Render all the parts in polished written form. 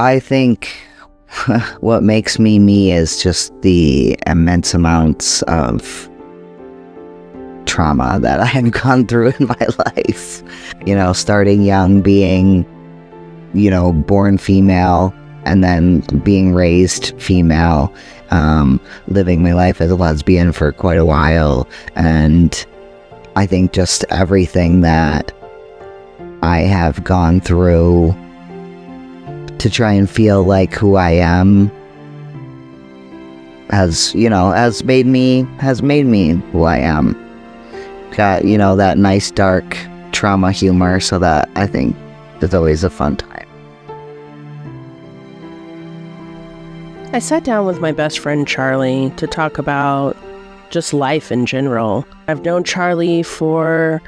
I think what makes me me is just the immense amounts of trauma that I have gone through in my life. Starting young, being, born female, and then being raised female, living my life as a lesbian for quite a while. And I think just everything that I have gone through to try and feel like who I am has made me who I am. Got, that nice dark trauma humor, so that I think it's always a fun time. I sat down with my best friend Charlie to talk about just life in general. I've known Charlie for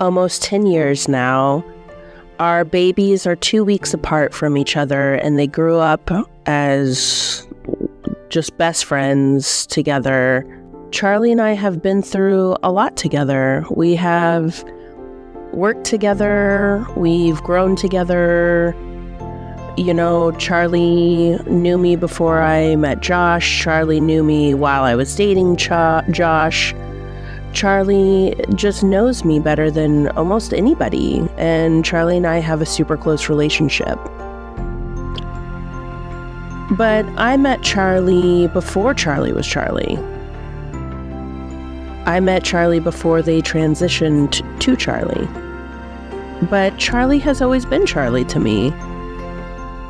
almost 10 years now. Our babies are 2 weeks apart from each other, and they grew up as just best friends together. Charlie and I have been through a lot together. We have worked together. We've grown together. Charlie knew me before I met Josh. Charlie knew me while I was dating Josh. Charlie just knows me better than almost anybody, and Charlie and I have a super close relationship. But I met Charlie before Charlie was Charlie. I met Charlie before they transitioned to Charlie. But Charlie has always been Charlie to me.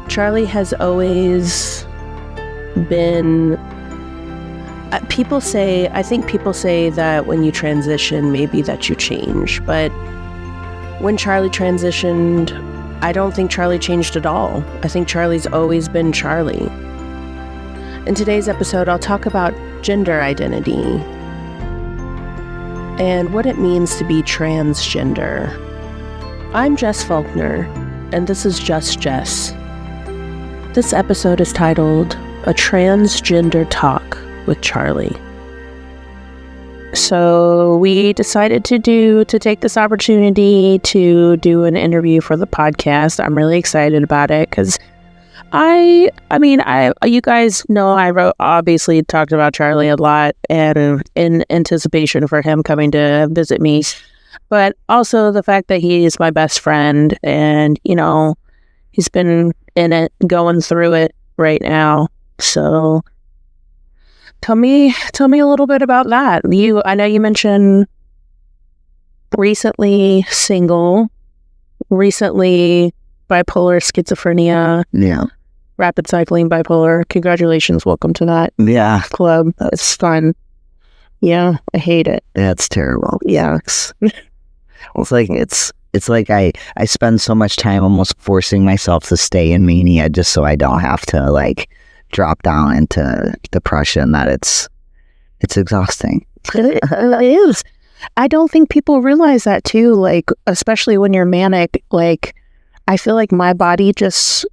Charlie has always been... I think people say that when you transition, maybe that you change. But when Charlie transitioned, I don't think Charlie changed at all. I think Charlie's always been Charlie. In today's episode, I'll talk about gender identity and what it means to be transgender. I'm Jess Faulkner, and this is Just Jess. This episode is titled A Transgender Talk with Charlie. So we decided to take this opportunity to do an interview for the podcast. I'm really excited about it because you guys know I obviously talked about Charlie a lot and in anticipation for him coming to visit me, but also the fact that he is my best friend and, he's been in it, going through it right now. So Tell me a little bit about that. I know you mentioned recently single, recently bipolar schizophrenia. Yeah. Rapid cycling bipolar. Congratulations. Welcome to that club. It's fun. Yeah, I hate it. That's terrible. Yeah. It's like I spend so much time almost forcing myself to stay in mania just so I don't have to drop down into depression, that it's exhausting. It is. I don't think people realize that too, especially when you're manic. I feel like my body just,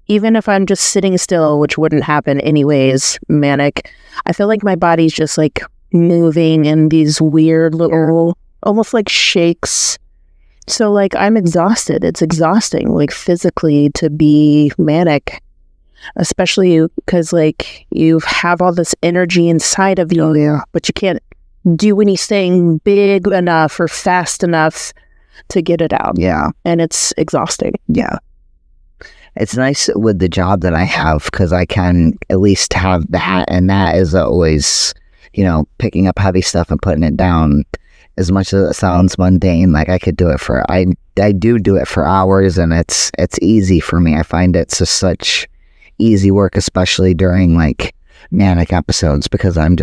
even if I'm just sitting still, which wouldn't happen anyways, manic, I feel like my body's just moving in these weird little, almost like shakes. So I'm exhausted. It's exhausting, physically, to be manic. Especially because you have all this energy inside of you, but you can't do anything big enough or fast enough to get it out. Yeah. And it's exhausting. Yeah. It's nice with the job that I have because I can at least have that, and that is always, picking up heavy stuff and putting it down. As much as it sounds mundane, I could do it I do it for hours, and it's easy for me. I find it's just such easy work, especially during manic episodes, because I'm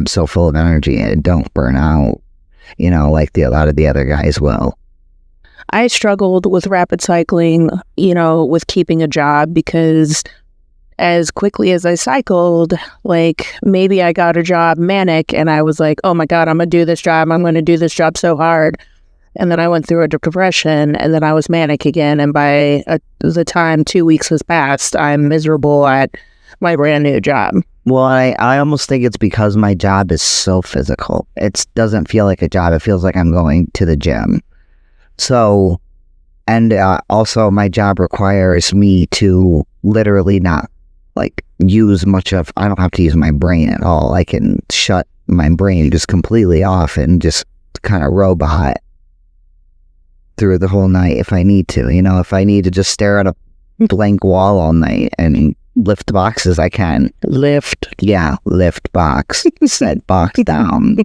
so full of energy and don't burn out, like a lot of the other guys will. I struggled with rapid cycling, with keeping a job, because as quickly as I cycled, maybe I got a job manic and I was like, oh my God, I'm going to do this job. I'm going to do this job so hard. And then I went through a depression, and then I was manic again. And by the time 2 weeks has passed, I'm miserable at my brand new job. Well, I almost think it's because my job is so physical. It doesn't feel like a job. It feels like I'm going to the gym. So And also my job requires me to literally not like use much of, I don't have to use my brain at all. I can shut my brain just completely off and just kind of robot through the whole night if I need to. You know, if I need to just stare at a blank wall all night and lift boxes, I can. Lift. Yeah, lift box. Set box down.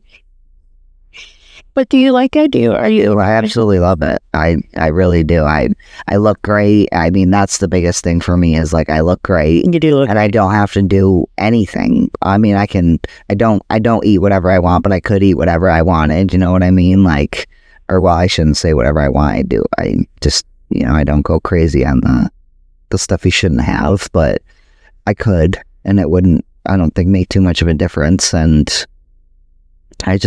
But do you like it? I absolutely love it. I really do. I look great. I mean, that's the biggest thing for me is like I look great. You do look, and I don't have to do anything. I mean, I don't eat whatever I want, but I could eat whatever I wanted. You know what I mean? Like, or well, I shouldn't say whatever I want. I do. I just, you know, I don't go crazy on the stuff you shouldn't have, but I could, and it wouldn't, I don't think, make too much of a difference. And I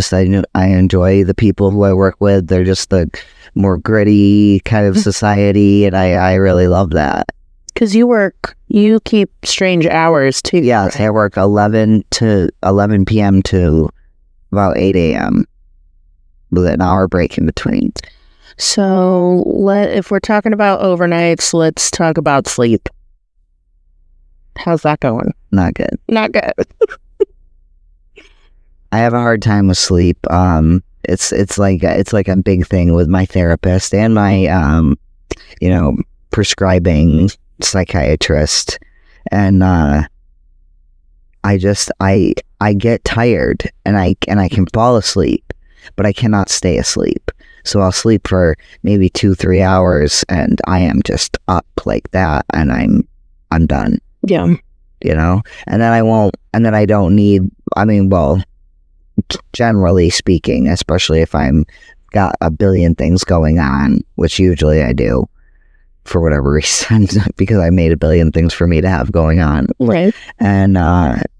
enjoy the people who I work with. They're just the more gritty kind of society, and I really love that. Because you keep strange hours too. Yes, I work 11 p.m. to about 8 a.m. with an hour break in between. So if we're talking about overnights, let's talk about sleep. How's that going? Not good. Not good. I have a hard time with sleep. It's like a big thing with my therapist and my prescribing psychiatrist, and I get tired and I can fall asleep, but I cannot stay asleep. So I'll sleep for maybe 2-3 hours and I am just up like that, and I'm done. Yeah. You know, and then I don't need. I mean, well, generally speaking, especially if I'm got a billion things going on, which usually I do for whatever reason, because I made a billion things for me to have going on. Right. And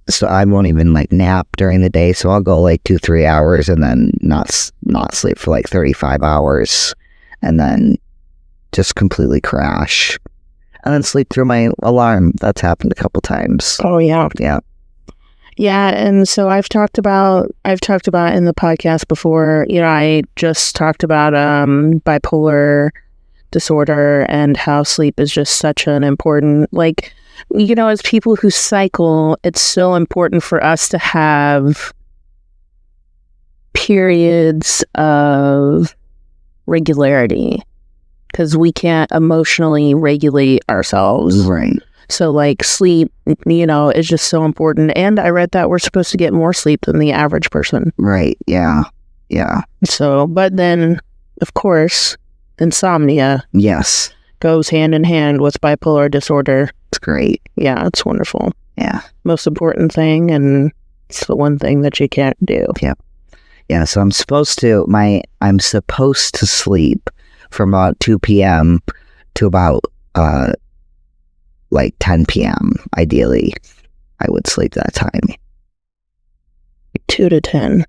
so I won't even like nap during the day. So I'll go like 2-3 hours and then not sleep for like 35 hours and then just completely crash and then sleep through my alarm. That's happened a couple times. Oh yeah. Yeah. Yeah, and so I've talked about in the podcast before, you know, I just talked about bipolar disorder and how sleep is just such an important, like, you know, as people who cycle, it's so important for us to have periods of regularity because we can't emotionally regulate ourselves. Right. So, like, sleep, you know, is just so important. And I read that we're supposed to get more sleep than the average person. Right. Yeah. Yeah. So, but then, of course, insomnia. Yes. Goes hand in hand with bipolar disorder. It's great. Yeah, it's wonderful. Yeah. Most important thing, and it's the one thing that you can't do. Yep. Yeah. So I'm supposed to sleep from about 2 p.m. to about like 10 p.m. Ideally, I would sleep that time. 2 to 10.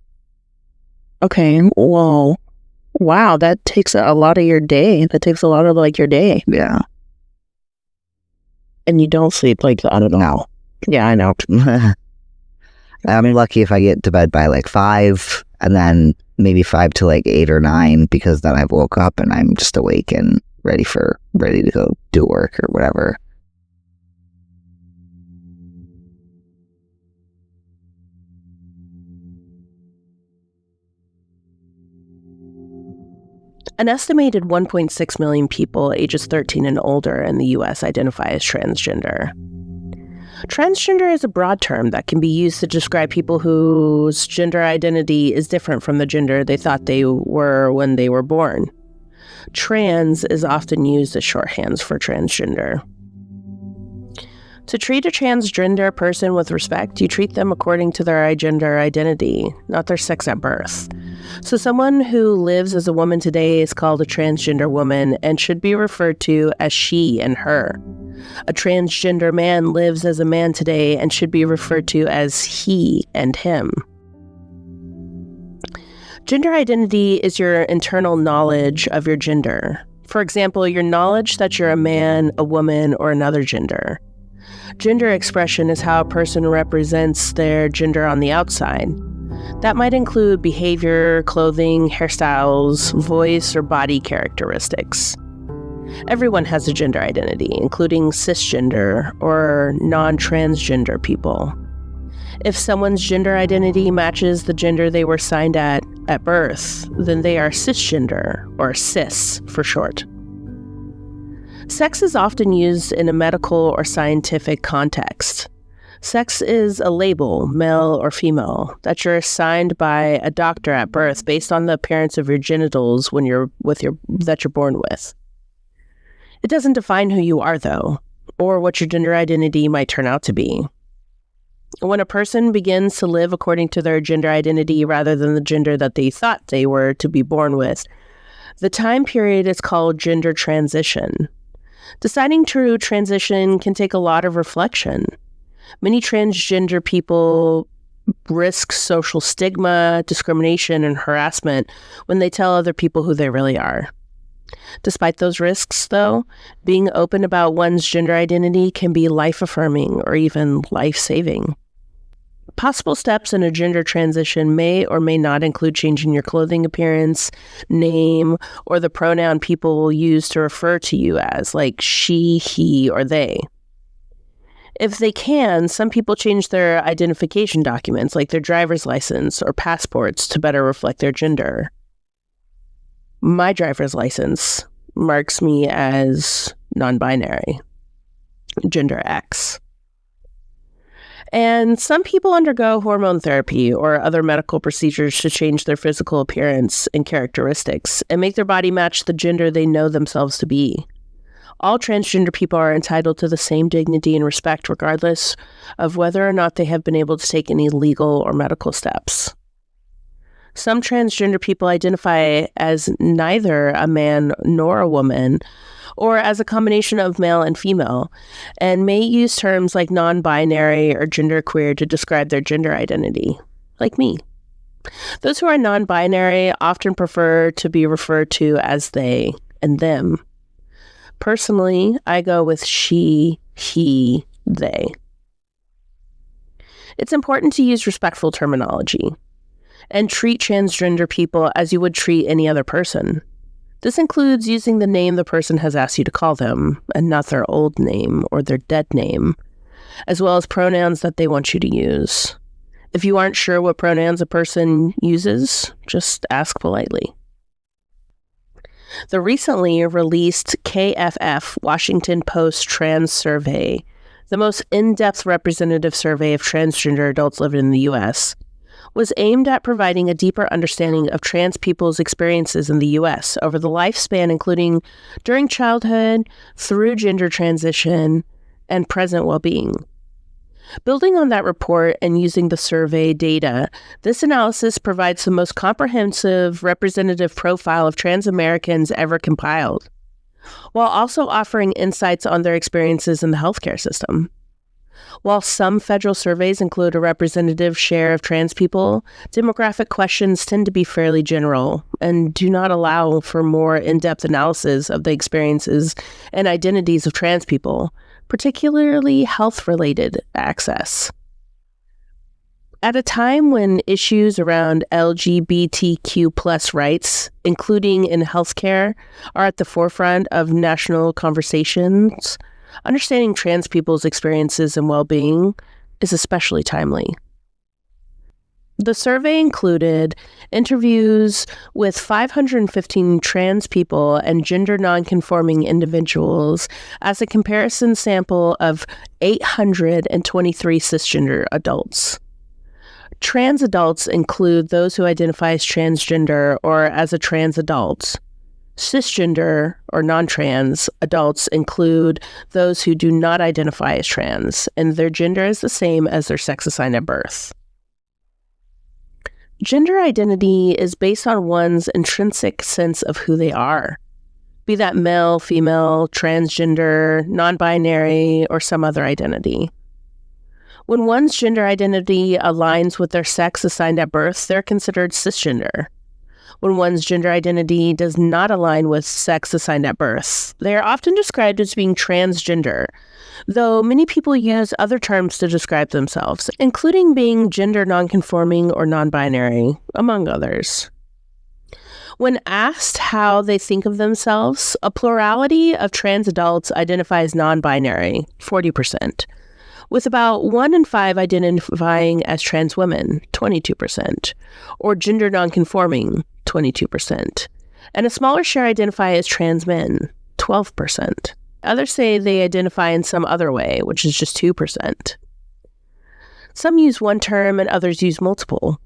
Okay, well, wow, that takes a lot of your day. That takes a lot of, like, your day. Yeah. And you don't sleep like that at all. No. Yeah, I know. I'm lucky if I get to bed by like 5, and then maybe 5 to like 8 or 9, because then I've woke up and I'm just awake and ready to go do work or whatever. An estimated 1.6 million people ages 13 and older in the U.S. identify as transgender. Transgender is a broad term that can be used to describe people whose gender identity is different from the gender they thought they were when they were born. Trans is often used as shorthands for transgender. To treat a transgender person with respect, you treat them according to their gender identity, not their sex at birth. So someone who lives as a woman today is called a transgender woman and should be referred to as she and her. A transgender man lives as a man today and should be referred to as he and him. Gender identity is your internal knowledge of your gender. For example, your knowledge that you're a man, a woman, or another gender. Gender expression is how a person represents their gender on the outside. That might include behavior, clothing, hairstyles, voice, or body characteristics. Everyone has a gender identity, including cisgender or non-transgender people. If someone's gender identity matches the gender they were assigned at birth, then they are cisgender, or cis for short. Sex is often used in a medical or scientific context. Sex is a label, male or female, that you're assigned by a doctor at birth based on the appearance of your genitals that you're born with. It doesn't define who you are, though, or what your gender identity might turn out to be. When a person begins to live according to their gender identity rather than the gender that they thought they were to be born with, the time period is called gender transition. Deciding to transition can take a lot of reflection. Many transgender people risk social stigma, discrimination, and harassment when they tell other people who they really are. Despite those risks, though, being open about one's gender identity can be life-affirming or even life-saving. Possible steps in a gender transition may or may not include changing your clothing appearance, name, or the pronoun people will use to refer to you as, like she, he, or they. If they can, some people change their identification documents, like their driver's license or passports, to better reflect their gender. My driver's license marks me as non-binary, gender X. And some people undergo hormone therapy or other medical procedures to change their physical appearance and characteristics and make their body match the gender they know themselves to be. All transgender people are entitled to the same dignity and respect regardless of whether or not they have been able to take any legal or medical steps. Some transgender people identify as neither a man nor a woman, or as a combination of male and female, and may use terms like non-binary or genderqueer to describe their gender identity, like me. Those who are non-binary often prefer to be referred to as they and them. Personally, I go with she, he, they. It's important to use respectful terminology and treat transgender people as you would treat any other person. This includes using the name the person has asked you to call them, and not their old name or their dead name, as well as pronouns that they want you to use. If you aren't sure what pronouns a person uses, just ask politely. The recently released KFF Washington Post Trans Survey, the most in-depth representative survey of transgender adults living in the U.S., was aimed at providing a deeper understanding of trans people's experiences in the U.S. over the lifespan, including during childhood, through gender transition, and present well-being. Building on that report and using the survey data, this analysis provides the most comprehensive representative profile of trans Americans ever compiled, while also offering insights on their experiences in the healthcare system. While some federal surveys include a representative share of trans people, demographic questions tend to be fairly general and do not allow for more in-depth analysis of the experiences and identities of trans people, particularly health-related access. At a time when issues around LGBTQ+ rights, including in healthcare, are at the forefront of national conversations, understanding trans people's experiences and well-being is especially timely. The survey included interviews with 515 trans people and gender nonconforming individuals as a comparison sample of 823 cisgender adults. Trans adults include those who identify as transgender or as a trans adult. Cisgender or non-trans adults include those who do not identify as trans, and their gender is the same as their sex assigned at birth. Gender identity is based on one's intrinsic sense of who they are, be that male, female, transgender, non-binary, or some other identity. When one's gender identity aligns with their sex assigned at birth, they're considered cisgender. When one's gender identity does not align with sex assigned at birth, they are often described as being transgender, though many people use other terms to describe themselves, including being gender nonconforming or non-binary, among others. When asked how they think of themselves, a plurality of trans adults identify as non-binary, 40%, with about 1 in 5 identifying as trans women, 22%, or gender nonconforming, 22%, and a smaller share identify as trans men, 12%. Others say they identify in some other way, which is just 2%. Some use one term and others use multiple.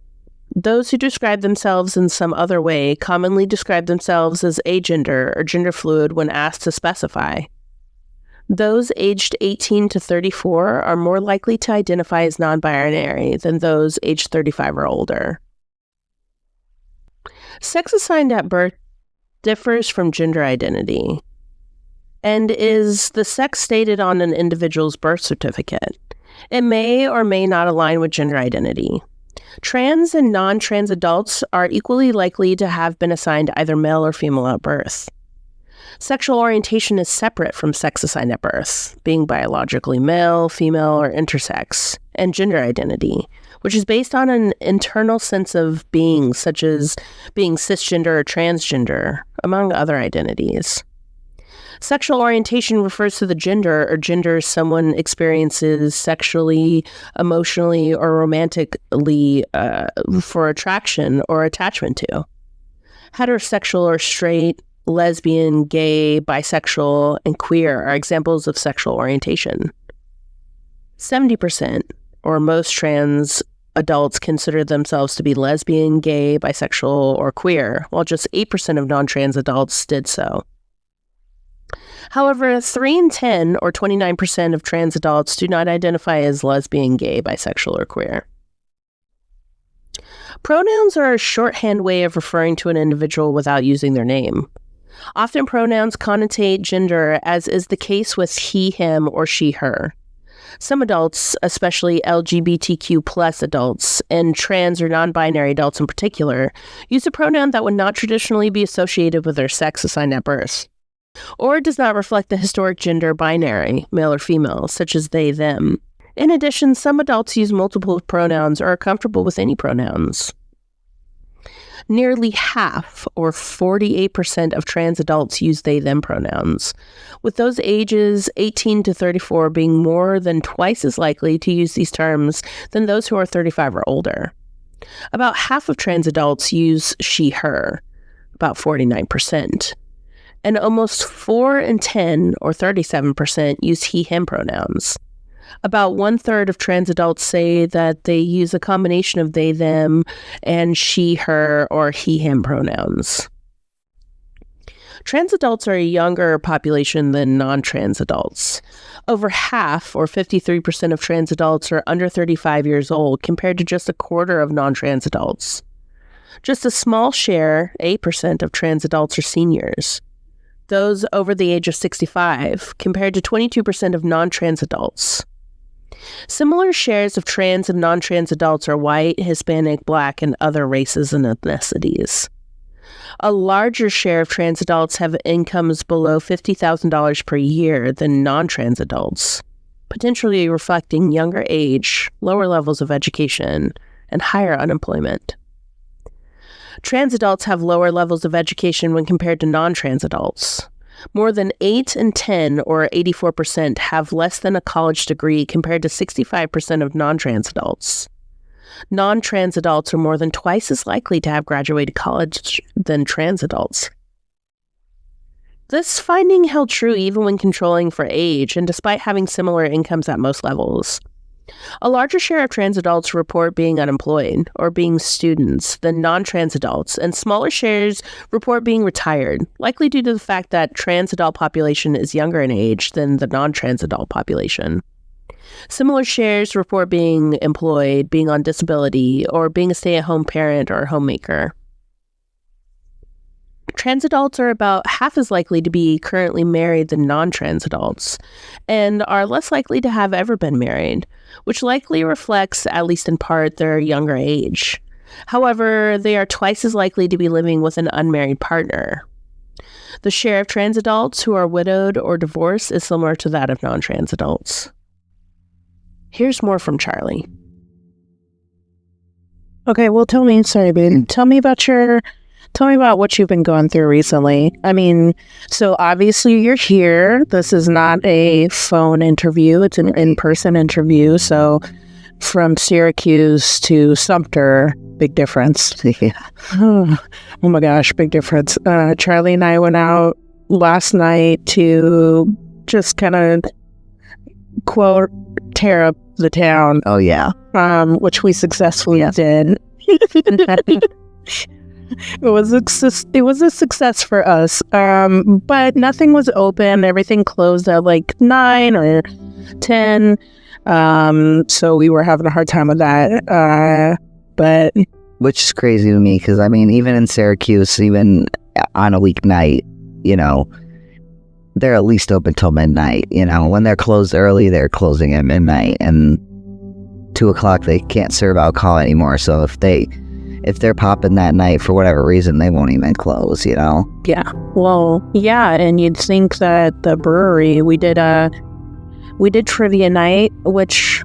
Those who describe themselves in some other way commonly describe themselves as agender or gender fluid when asked to specify. Those aged 18 to 34 are more likely to identify as non-binary than those aged 35 or older. Sex assigned at birth differs from gender identity and is the sex stated on an individual's birth certificate. It may or may not align with gender identity. Trans and non-trans adults are equally likely to have been assigned either male or female at birth. Sexual orientation is separate from sex assigned at birth, being biologically male, female, or intersex, and gender identity, which is based on an internal sense of being, such as being cisgender or transgender, among other identities. Sexual orientation refers to the gender or genders someone experiences sexually, emotionally, or romantically for attraction or attachment to. Heterosexual or straight, lesbian, gay, bisexual, and queer are examples of sexual orientation. 70%, or most trans adults, consider themselves to be lesbian, gay, bisexual, or queer, while just 8% of non-trans adults did so. However, 3 in 10, or 29% of trans adults, do not identify as lesbian, gay, bisexual, or queer. Pronouns are a shorthand way of referring to an individual without using their name. Often pronouns connotate gender, as is the case with he, him, or she, her. Some adults, especially LGBTQ+ adults, and trans or non-binary adults in particular, use a pronoun that would not traditionally be associated with their sex assigned at birth, or does not reflect the historic gender binary, male or female, such as they, them. In addition, some adults use multiple pronouns or are comfortable with any pronouns. Nearly half, or 48% of trans adults use they, them pronouns, with those ages 18 to 34 being more than twice as likely to use these terms than those who are 35 or older. About half of trans adults use she, her, about 49%. And almost 4 in 10, or 37%, use he, him pronouns. About 1/3 of trans adults say that they use a combination of they, them, and she, her, or he, him pronouns. Trans adults are a younger population than non-trans adults. Over half, or 53% of trans adults, are under 35 years old, compared to just a quarter of non-trans adults. Just a small share, 8% of trans adults, are seniors. Those over the age of 65, compared to 22% of non-trans adults. Similar shares of trans and non-trans adults are white, Hispanic, Black, and other races and ethnicities. A larger share of trans adults have incomes below $50,000 per year than non-trans adults, potentially reflecting younger age, lower levels of education, and higher unemployment. Trans adults have lower levels of education when compared to non-trans adults. More than 8 in 10, or 84%, have less than a college degree compared to 65% of non-trans adults. Non-trans adults are more than twice as likely to have graduated college than trans adults. This finding held true even when controlling for age and despite having similar incomes at most levels. A larger share of trans adults report being unemployed or being students than non-trans adults, and smaller shares report being retired, likely due to the fact that trans adult population is younger in age than the non-trans adult population. Similar shares report being employed, being on disability, or being a stay-at-home parent or homemaker. Trans adults are about half as likely to be currently married than non-trans adults, and are less likely to have ever been married, which likely reflects, at least in part, their younger age. However, they are twice as likely to be living with an unmarried partner. The share of trans adults who are widowed or divorced is similar to that of non-trans adults. Here's more from Charlie. Okay, well, tell me about your Tell me about what you've been going through recently. I mean, so obviously you're here. This is not a phone interview. It's an in-person interview. So from Syracuse to Sumter, big difference. Yeah. Oh my gosh, big difference. Charlie and I went out last night to just kind of, quote, tear up the town. Oh, yeah. Which we successfully did. It was a success for us, but nothing was open. Everything closed at like 9 or 10, so we were having a hard time with that. But which is crazy to me because I mean, even in Syracuse, even on a weeknight, you know, they're at least open till midnight. You know, when they're closed early, they're closing at midnight, and 2:00 they can't serve alcohol anymore. So if they're popping that night for whatever reason, they won't even close, you know? Yeah. Well, yeah, and you'd think that the brewery, we did trivia night, which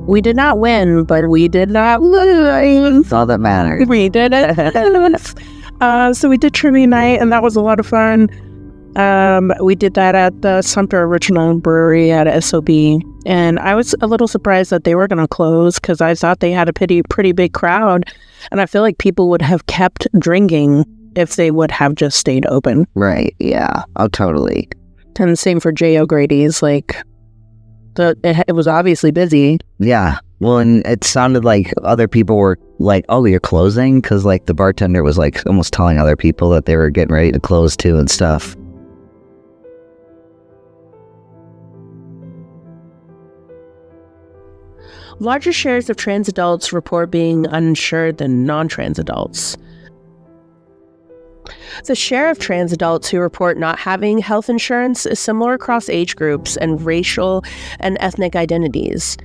we did not win, but we did not lose. It's all that matters. We did it. So we did trivia night, and that was a lot of fun. We did that at the Sumter Original Brewery at SOB, and I was a little surprised that they were going to close because I thought they had a pretty big crowd, and I feel like people would have kept drinking if they would have just stayed open. Right, yeah. Oh, totally. And same for J. O'Grady's, like, it was obviously busy. Yeah. Well, and it sounded like other people were like, oh, you're closing? Because, like, the bartender was, like, almost telling other people that they were getting ready to close, too, and stuff. Larger shares of trans adults report being uninsured than non-trans adults. The share of trans adults who report not having health insurance is similar across age groups and racial and ethnic identities,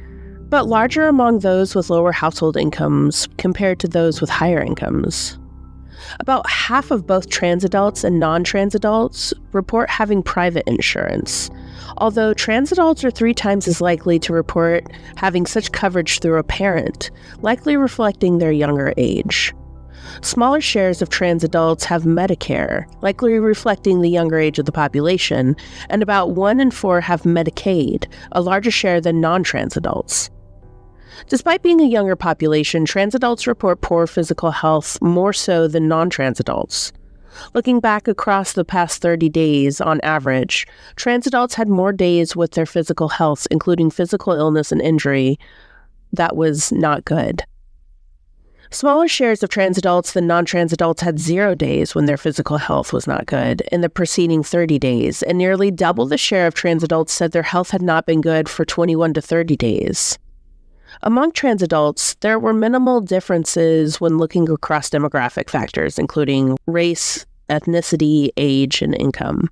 but larger among those with lower household incomes compared to those with higher incomes. About half of both trans adults and non-trans adults report having private insurance, although trans adults are 3 times as likely to report having such coverage through a parent, likely reflecting their younger age. Smaller shares of trans adults have Medicare, likely reflecting the younger age of the population, and about 1 in 4 have Medicaid, a larger share than non-trans adults. Despite being a younger population, trans adults report poor physical health more so than non-trans adults. Looking back across the past 30 days, on average, trans adults had more days with their physical health, including physical illness and injury, that was not good. Smaller shares of trans adults than non-trans adults had 0 days when their physical health was not good in the preceding 30 days, and nearly double the share of trans adults said their health had not been good for 21 to 30 days. Among trans adults, there were minimal differences when looking across demographic factors, including race, ethnicity, age, and income.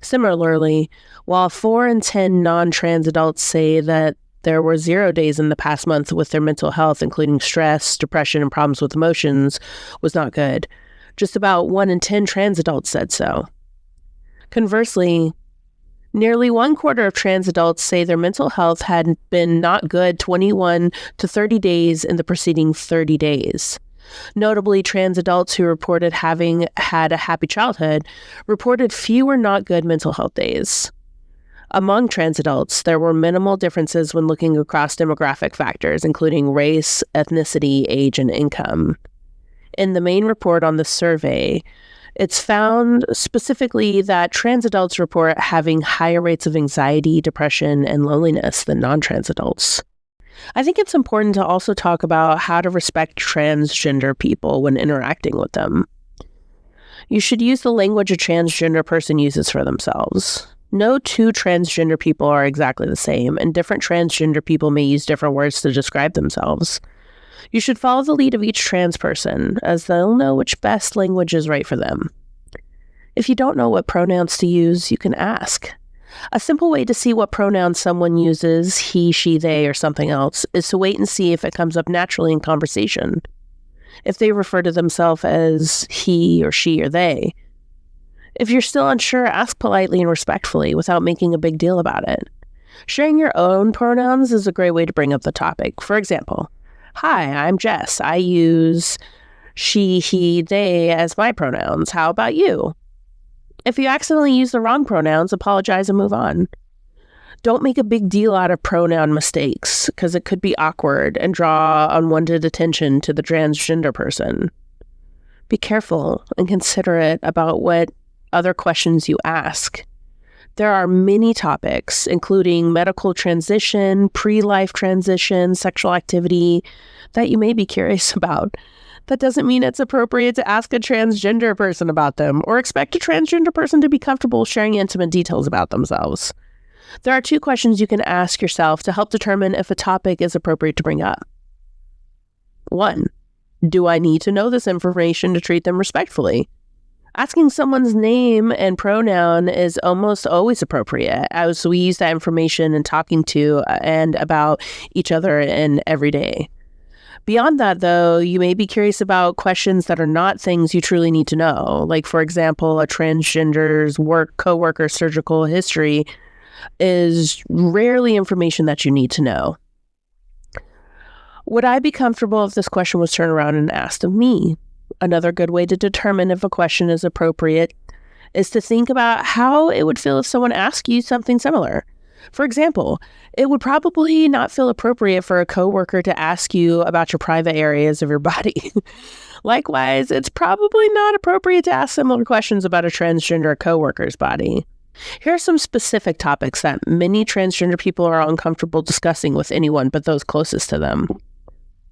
Similarly, while 4 in 10 non-trans adults say that there were 0 days in the past month with their mental health, including stress, depression, and problems with emotions, was not good, just about 1 in 10 trans adults said so. Conversely, nearly 1/4 of trans adults say their mental health had been not good 21 to 30 days in the preceding 30 days. Notably, trans adults who reported having had a happy childhood reported fewer not good mental health days. Among trans adults, there were minimal differences when looking across demographic factors, including race, ethnicity, age, and income. In the main report on the survey, it's found specifically that trans adults report having higher rates of anxiety, depression, and loneliness than non-trans adults. I think it's important to also talk about how to respect transgender people when interacting with them. You should use the language a transgender person uses for themselves. No 2 transgender people are exactly the same, and different transgender people may use different words to describe themselves. You should follow the lead of each trans person, as they'll know which best language is right for them. If you don't know what pronouns to use, you can ask. A simple way to see what pronouns someone uses, he, she, they, or something else, is to wait and see if it comes up naturally in conversation. If they refer to themselves as he or she or they. If you're still unsure, ask politely and respectfully without making a big deal about it. Sharing your own pronouns is a great way to bring up the topic. For example, hi, I'm Jess. I use she, he, they as my pronouns. How about you? If you accidentally use the wrong pronouns, apologize and move on. Don't make a big deal out of pronoun mistakes, because it could be awkward and draw unwanted attention to the transgender person. Be careful and considerate about what other questions you ask. There are many topics, including medical transition, pre-life transition, sexual activity, that you may be curious about. That doesn't mean it's appropriate to ask a transgender person about them or expect a transgender person to be comfortable sharing intimate details about themselves. There are 2 questions you can ask yourself to help determine if a topic is appropriate to bring up. 1. Do I need to know this information to treat them respectfully? Asking someone's name and pronoun is almost always appropriate, as we use that information in talking to and about each other in every day. Beyond that, though, you may be curious about questions that are not things you truly need to know. Like, for example, a transgender's co-worker surgical history is rarely information that you need to know. Would I be comfortable if this question was turned around and asked of me? Another good way to determine if a question is appropriate is to think about how it would feel if someone asked you something similar. For example, it would probably not feel appropriate for a coworker to ask you about your private areas of your body. Likewise, it's probably not appropriate to ask similar questions about a transgender coworker's body. Here are some specific topics that many transgender people are uncomfortable discussing with anyone but those closest to them.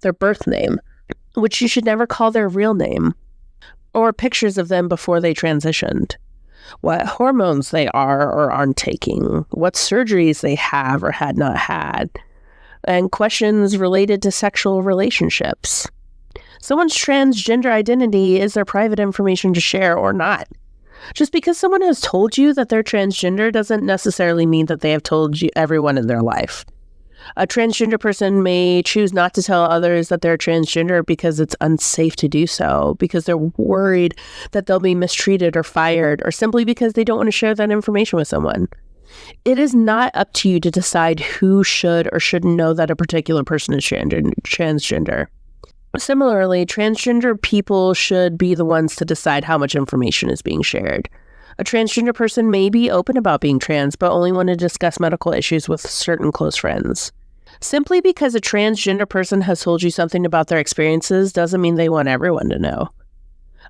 Their birth name, which you should never call their real name, or pictures of them before they transitioned. What hormones they are or aren't taking, what surgeries they have or had not had, and questions related to sexual relationships. Someone's transgender identity is their private information to share or not. Just because someone has told you that they're transgender doesn't necessarily mean that they have told you everyone in their life. A transgender person may choose not to tell others that they're transgender because it's unsafe to do so, because they're worried that they'll be mistreated or fired, or simply because they don't want to share that information with someone. It is not up to you to decide who should or shouldn't know that a particular person is transgender. Similarly, transgender people should be the ones to decide how much information is being shared. A transgender person may be open about being trans, but only want to discuss medical issues with certain close friends. Simply because a transgender person has told you something about their experiences doesn't mean they want everyone to know.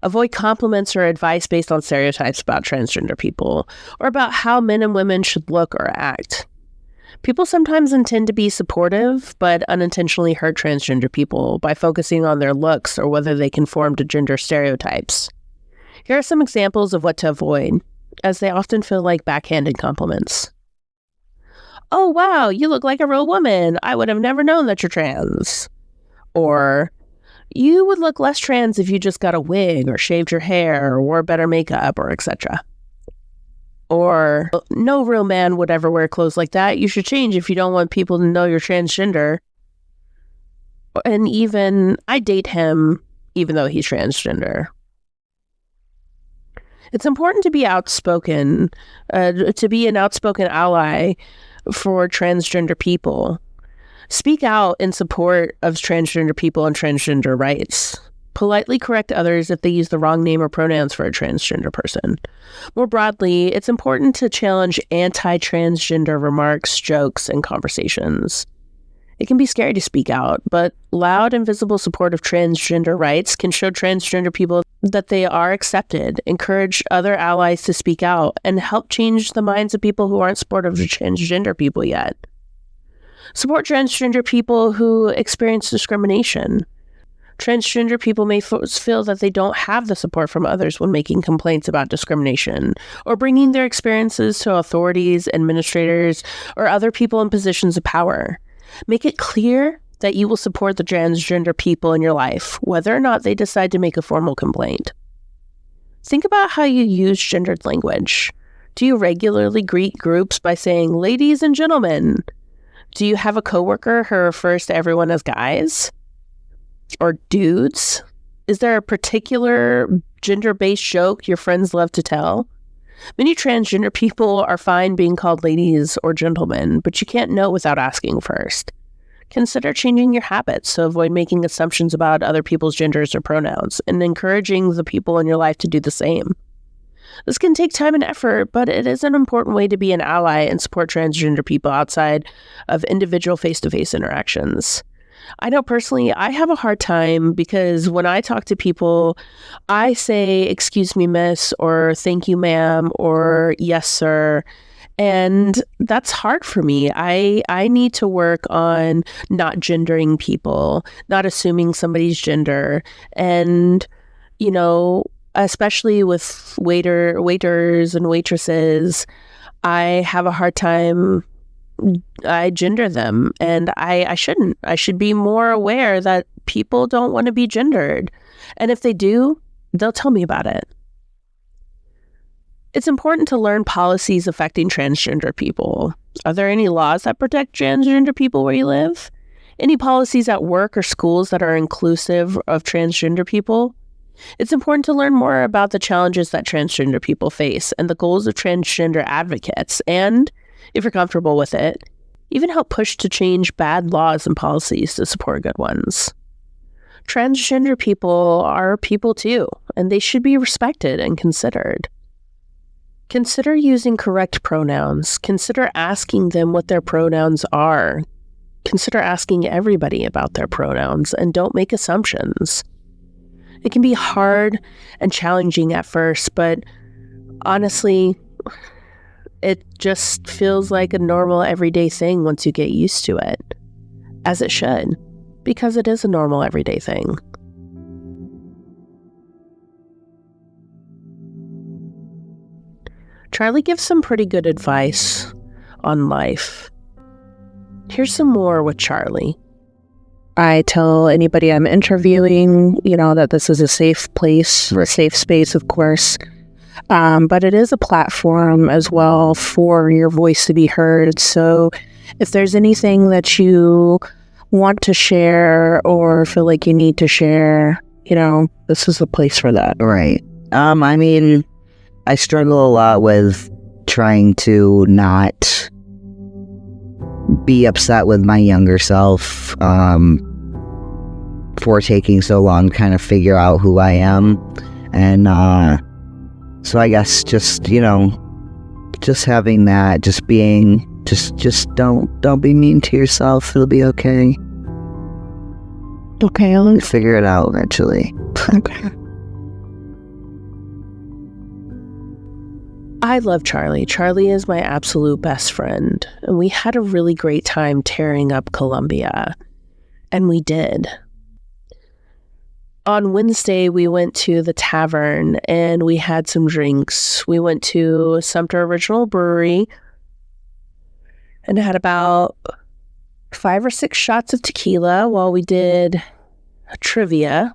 Avoid compliments or advice based on stereotypes about transgender people, or about how men and women should look or act. People sometimes intend to be supportive, but unintentionally hurt transgender people by focusing on their looks or whether they conform to gender stereotypes. Here are some examples of what to avoid, as they often feel like backhanded compliments. Oh, wow, you look like a real woman. I would have never known that you're trans. Or, you would look less trans if you just got a wig or shaved your hair or wore better makeup, or etc. Or, no real man would ever wear clothes like that. You should change if you don't want people to know you're transgender. And even, I date him even though he's transgender. It's important to be outspoken, to be an outspoken ally for transgender people. Speak out in support of transgender people and transgender rights. Politely correct others if they use the wrong name or pronouns for a transgender person. More broadly, it's important to challenge anti-transgender remarks, jokes, and conversations. It can be scary to speak out, but loud and visible support of transgender rights can show transgender people that they are accepted, encourage other allies to speak out, and help change the minds of people who aren't supportive of transgender people yet. Support transgender people who experience discrimination. Transgender people may feel that they don't have the support from others when making complaints about discrimination, or bringing their experiences to authorities, administrators, or other people in positions of power. Make it clear that you will support the transgender people in your life, whether or not they decide to make a formal complaint. Think about how you use gendered language. Do you regularly greet groups by saying, ladies and gentlemen? Do you have a coworker who refers to everyone as guys? Or dudes? Is there a particular gender-based joke your friends love to tell? Many transgender people are fine being called ladies or gentlemen, but you can't know without asking first. Consider changing your habits to avoid making assumptions about other people's genders or pronouns, and encouraging the people in your life to do the same. This can take time and effort, but it is an important way to be an ally and support transgender people outside of individual face-to-face interactions. I know personally, I have a hard time because when I talk to people, I say, "Excuse me, miss," or "Thank you, ma'am," or "Yes, sir." And that's hard for me. I need to work on not gendering people, not assuming somebody's gender. And, especially with waiters and waitresses, I have a hard time. I gender them, and I shouldn't. I should be more aware that people don't want to be gendered. And if they do, they'll tell me about it. It's important to learn policies affecting transgender people. Are there any laws that protect transgender people where you live? Any policies at work or schools that are inclusive of transgender people? It's important to learn more about the challenges that transgender people face and the goals of transgender advocates, and, if you're comfortable with it, even help push to change bad laws and policies to support good ones. Transgender people are people too, and they should be respected and considered. Consider using correct pronouns. Consider asking them what their pronouns are. Consider asking everybody about their pronouns, and don't make assumptions. It can be hard and challenging at first, but honestly, it just feels like a normal everyday thing once you get used to it. As it should, because it is a normal everyday thing. Charlie gives some pretty good advice on life. Here's some more with Charlie. I tell anybody I'm interviewing, that this is a safe place, a safe space, of course. But it is a platform as well for your voice to be heard. So if there's anything that you want to share or feel like you need to share, this is the place for that. Right. I struggle a lot with trying to not be upset with my younger self for taking so long to kind of figure out who I am. And so I guess just having that, just being, just don't be mean to yourself. It'll be okay. Okay, I'll figure it out eventually. Okay. I love Charlie. Charlie is my absolute best friend, and we had a really great time tearing up Columbia, and we did. On Wednesday, we went to the tavern, and we had some drinks. We went to Sumter Original Brewery, and had about 5 or 6 shots of tequila while we did trivia.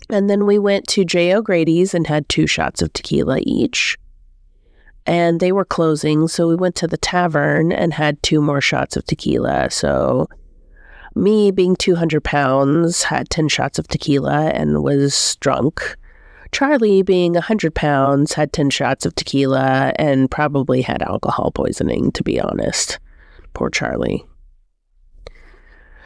And then we went to J. O'Grady's and had 2 shots of tequila each. And they were closing, so we went to the tavern and had 2 more shots of tequila. So me, being 200 pounds, had 10 shots of tequila and was drunk. Charlie, being 100 pounds, had 10 shots of tequila and probably had alcohol poisoning, to be honest. Poor Charlie.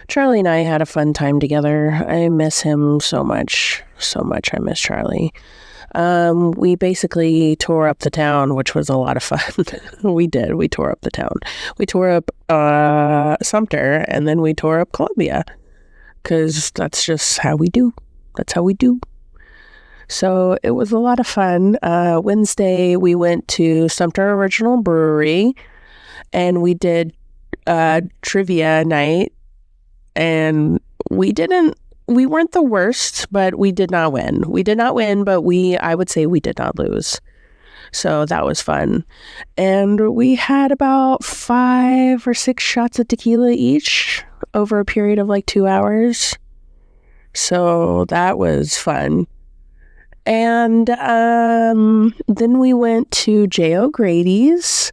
Charlie and I had a fun time together. I miss him so much. So much I miss Charlie. We basically tore up the town, which was a lot of fun. We did. We tore up the town. We tore up Sumter, and then we tore up Columbia, because that's just how we do. That's how we do. So it was a lot of fun. Wednesday, we went to Sumter Original Brewery, and we did trivia night, and we weren't the worst, but we did not win. We did not win, but I would say we did not lose. So that was fun. And we had about 5 or 6 shots of tequila each over a period of like 2 hours. So that was fun. And then we went to J. O'Grady's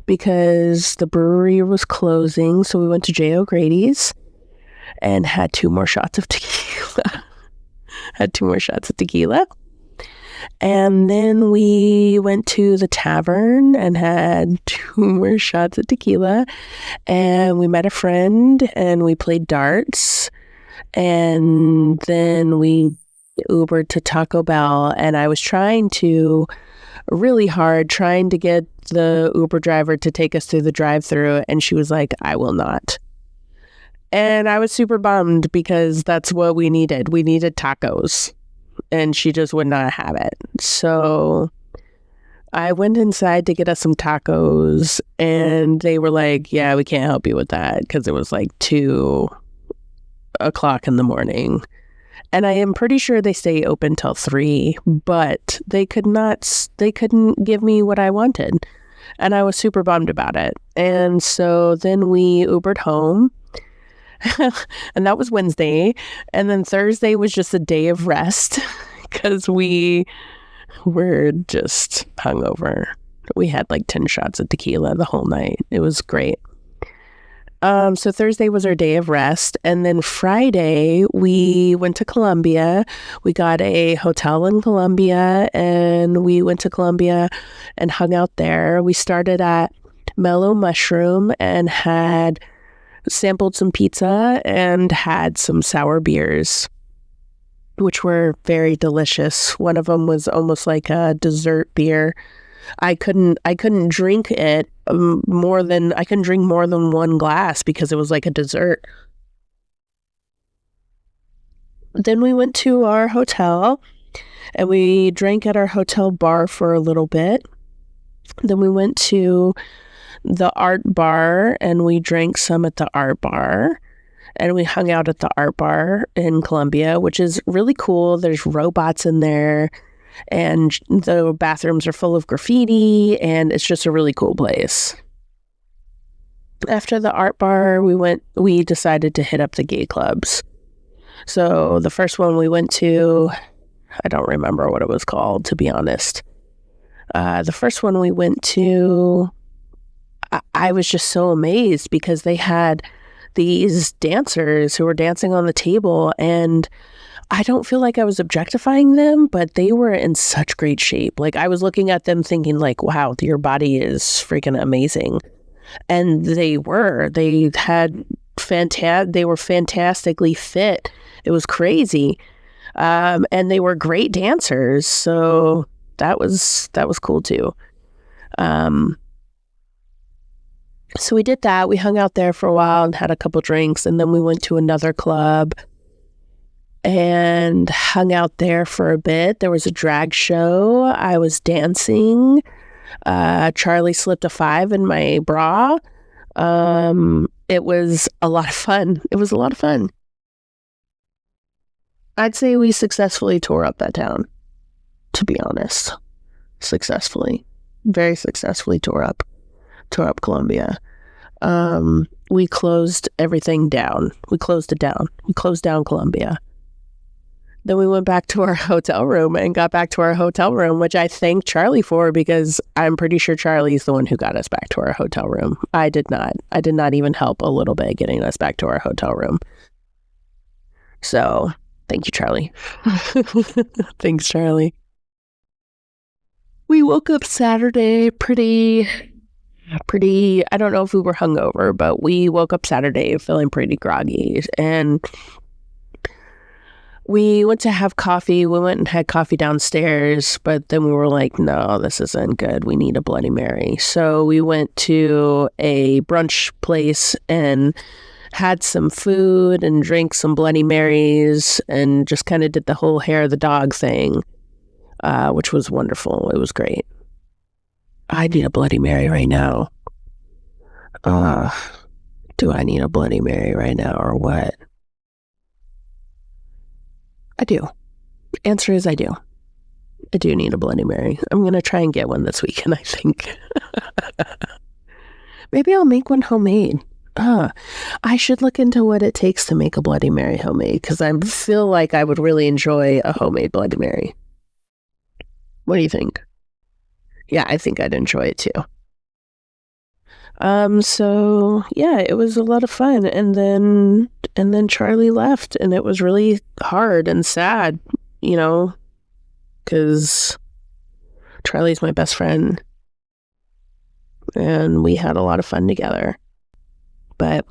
because the brewery was closing. So we went to J. O'Grady's and had 2 more shots of tequila. And then we went to the tavern and had 2 more shots of tequila. And we met a friend and we played darts. And then we Ubered to Taco Bell. And I was trying to get the Uber driver to take us through the drive-thru. And she was like, I will not. And I was super bummed because that's what we needed. We needed tacos. And she just would not have it. So I went inside to get us some tacos. And they were like, yeah, we can't help you with that. Because it was like 2 o'clock in the morning. And I am pretty sure they stay open till 3. But they couldn't give me what I wanted. And I was super bummed about it. And so then we Ubered home. And that was Wednesday. And then Thursday was just a day of rest because we were just hungover. We had like 10 shots of tequila the whole night. It was great. So Thursday was our day of rest. And then Friday, we went to Columbia. We got a hotel in Columbia and we went to Columbia and hung out there. We started at Mellow Mushroom and had sampled some pizza and had some sour beers, which were very delicious. One of them was almost like a dessert beer. I couldn't drink it I couldn't drink more than 1 glass because it was like a dessert. Then we went to our hotel and we drank at our hotel bar for a little bit. Then we went to the art bar and we drank some at the art bar and we hung out at the art bar in Columbia, which is really cool. There's robots in there and the bathrooms are full of graffiti and it's just a really cool place. After the art bar, we decided to hit up the gay clubs. So the first one we went to, I don't remember what it was called, to be honest. The first one we went to, I was just so amazed because they had these dancers who were dancing on the table and I don't feel like I was objectifying them, but they were in such great shape. Like I was looking at them thinking like, wow, your body is freaking amazing. And they were fantastically fit. It was crazy. And they were great dancers. So that was cool too. So we did that. We hung out there for a while and had a couple drinks. And then we went to another club and hung out there for a bit. There was a drag show. I was dancing. Charlie slipped a 5 in my bra. It was a lot of fun. I'd say we successfully tore up that town, to be honest. Very successfully tore up Columbia. We closed everything down. We closed down Columbia. Then we went back to our hotel room and got back to our hotel room, which I thank Charlie for because I'm pretty sure Charlie's the one who got us back to our hotel room. I did not even help a little bit getting us back to our hotel room. So thank you, Charlie. Thanks, Charlie. We woke up Saturday pretty, I don't know if we were hungover, but we woke up Saturday feeling pretty groggy and we went to have coffee. We went and had coffee downstairs, but then we were like, no, this isn't good. We need a Bloody Mary. So we went to a brunch place and had some food and drank some Bloody Marys and just kind of did the whole hair of the dog thing, which was wonderful. It was great. I need a Bloody Mary right now. Do I need a Bloody Mary right now or what? I do. Answer is I do. I do need a Bloody Mary. I'm going to try and get one this weekend, I think. Maybe I'll make one homemade. I should look into what it takes to make a Bloody Mary homemade because I feel like I would really enjoy a homemade Bloody Mary. What do you think? Yeah, I think I'd enjoy it too. So yeah, it was a lot of fun. And then Charlie left and it was really hard and sad, because Charlie's my best friend and we had a lot of fun together. But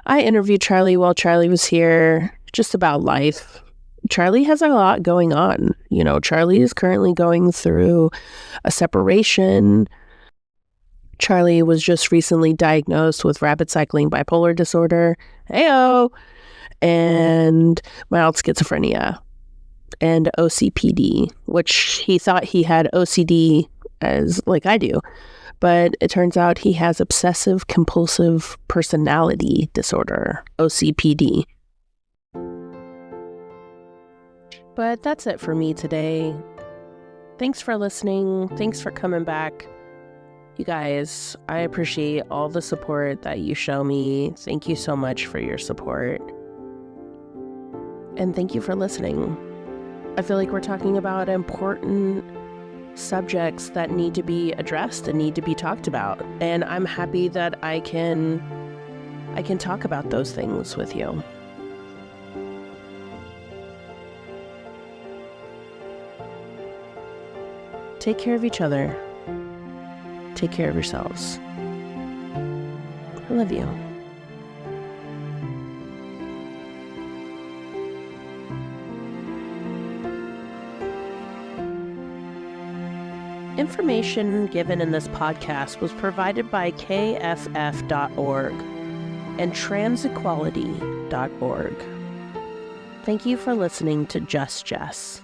I interviewed Charlie while Charlie was here, just about life. Charlie has a lot going on. You know, Charlie is currently going through a separation. Charlie was just recently diagnosed with rapid cycling bipolar disorder, heyo, and mild schizophrenia and OCPD, which he thought he had OCD as like I do. But it turns out he has obsessive compulsive personality disorder, OCPD. But that's it for me today. Thanks for listening. Thanks for coming back. You guys, I appreciate all the support that you show me. Thank you so much for your support. And thank you for listening. I feel like we're talking about important subjects that need to be addressed and need to be talked about. And I'm happy that I can talk about those things with you. Take care of each other. Take care of yourselves. I love you. Information given in this podcast was provided by kff.org and transequality.org. Thank you for listening to Just Jess.